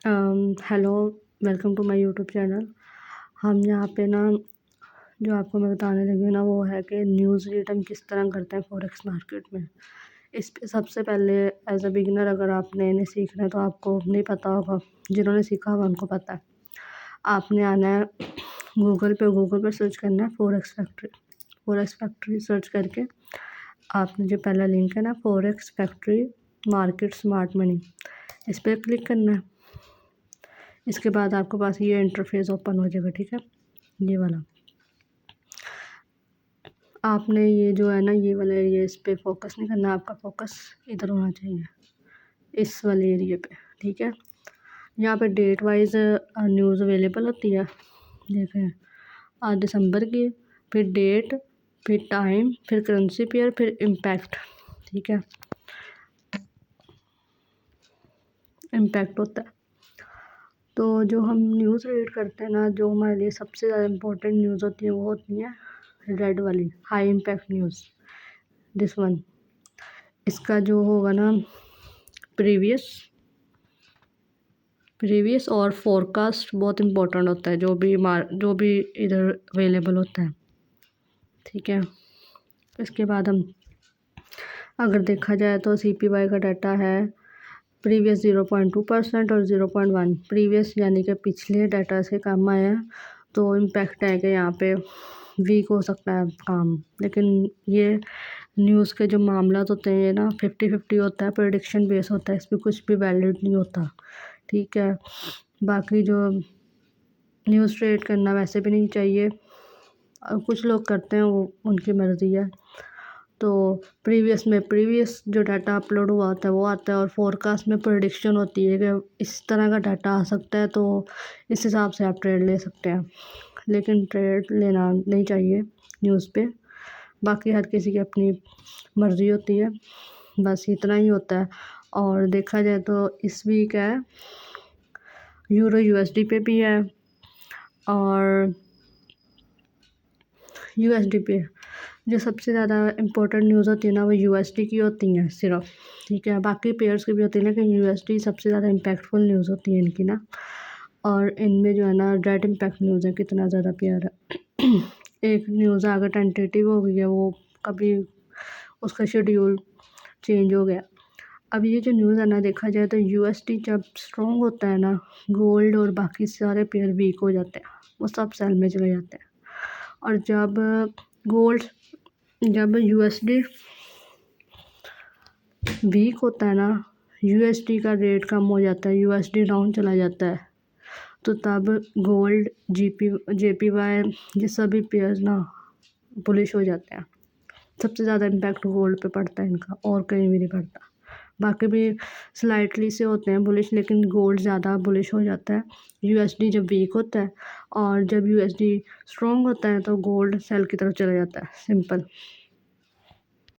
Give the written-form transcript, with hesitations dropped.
Hello, welcome to my YouTube channel. हम यहाँ पे ना जो आपको मैं बताने लगी हूँ ना वो है कि न्यूज़ रीड हम किस तरह करते हैं फॉरेक्स मार्केट में। इस पे सबसे पहले एज अ बिगिनर अगर आपने इन्हें सीखना है तो आपको नहीं पता होगा, जिन्होंने सीखा होगा उनको पता है। आपने आना है गूगल पे सर्च करना है फॉरेक्स फैक्ट्री सर्च करके आपने जो पहला लिंक है ना forex factory market smart money, इस पर क्लिक करना है। इसके बाद आपके पास ये इंटरफेस ओपन हो जाएगा, ठीक है, ये वाला। आपने ये जो है ना ये वाला एरिया इस पे फोकस नहीं करना, आपका फोकस इधर होना चाहिए, इस वाले एरिया पे, ठीक है। यहाँ पे डेट वाइज न्यूज़ अवेलेबल होती है, देखें आज दिसंबर की, फिर डेट, फिर टाइम, फिर करेंसी पेयर, फिर इम्पैक्ट, ठीक है, इम्पैक्ट होता है। तो जो हम न्यूज़ रीड करते हैं ना, जो हमारे लिए सबसे ज़्यादा इम्पोर्टेंट न्यूज़ होती है वो होती है रेड वाली high impact news, this one. इसका जो होगा ना प्रीवियस और फोरकास्ट बहुत इम्पोर्टेंट होता है, जो भी इधर अवेलेबल होता है, ठीक है। इसके बाद हम अगर देखा जाए तो CPY का डाटा है प्रीवियस 0.2% और 0.1 प्रीवियस यानी कि पिछले डाटा से कम आया है, तो इम्पैक्ट है कि यहाँ पे वीक हो सकता है काम। लेकिन ये न्यूज़ के जो मामला होते हैं ये ना 50-50 होता है, प्रेडिक्शन बेस होता है, इस पर कुछ भी वैलिड नहीं होता, ठीक है। बाकी जो न्यूज़ ट्रेड करना वैसे भी नहीं चाहिए, कुछ लोग करते हैं वो उनकी मर्ज़ी है। तो प्रीवियस जो डाटा अपलोड हुआ होता है वो आता है, और फोरकास्ट में प्रेडिक्शन होती है कि इस तरह का डाटा आ सकता है, तो इस हिसाब से आप ट्रेड ले सकते हैं। लेकिन ट्रेड लेना नहीं चाहिए न्यूज़ पे, बाकी हर किसी की अपनी मर्ज़ी होती है, बस इतना ही होता है। और देखा जाए तो इस वीक है यूरो USD पे भी है, और USD पे जो सबसे ज़्यादा इम्पोर्टेंट न्यूज़ होती है ना वो USD की होती हैं सिर्फ, ठीक है। बाकी पेयर्स की भी होती है लेकिन USD सबसे ज़्यादा इम्पैक्टफुल न्यूज़ होती है इनकी ना। और इनमें जो है ना रेड इम्पैक्ट न्यूज़ है, कितना ज़्यादा पेयर है। एक न्यूज़ अगर टेंटेटिव हो गई है, वो कभी उसका शेड्यूल चेंज हो गया। अब ये जो न्यूज़ है ना देखा जाए तो USD जब स्ट्रॉन्ग होता है ना, गोल्ड और बाकी सारे पेयर वीक हो जाते हैं, वो सब सेल में चले जाते हैं। और जब USD वीक होता है ना, USD का रेट कम हो जाता है, USD डाउन चला जाता है, तो तब गोल्ड JPY ये सभी पेयर्स ना बुलिश हो जाते हैं। सबसे ज़्यादा इम्पैक्ट गोल्ड पे पड़ता है इनका, और कहीं भी नहीं पड़ता। बाकी भी स्लाइटली से होते हैं बुलिश, लेकिन गोल्ड ज़्यादा बुलिश हो जाता है USD जब वीक होता है, और जब USD स्ट्रॉन्ग होता है तो गोल्ड सेल की तरफ चला जाता है, सिंपल।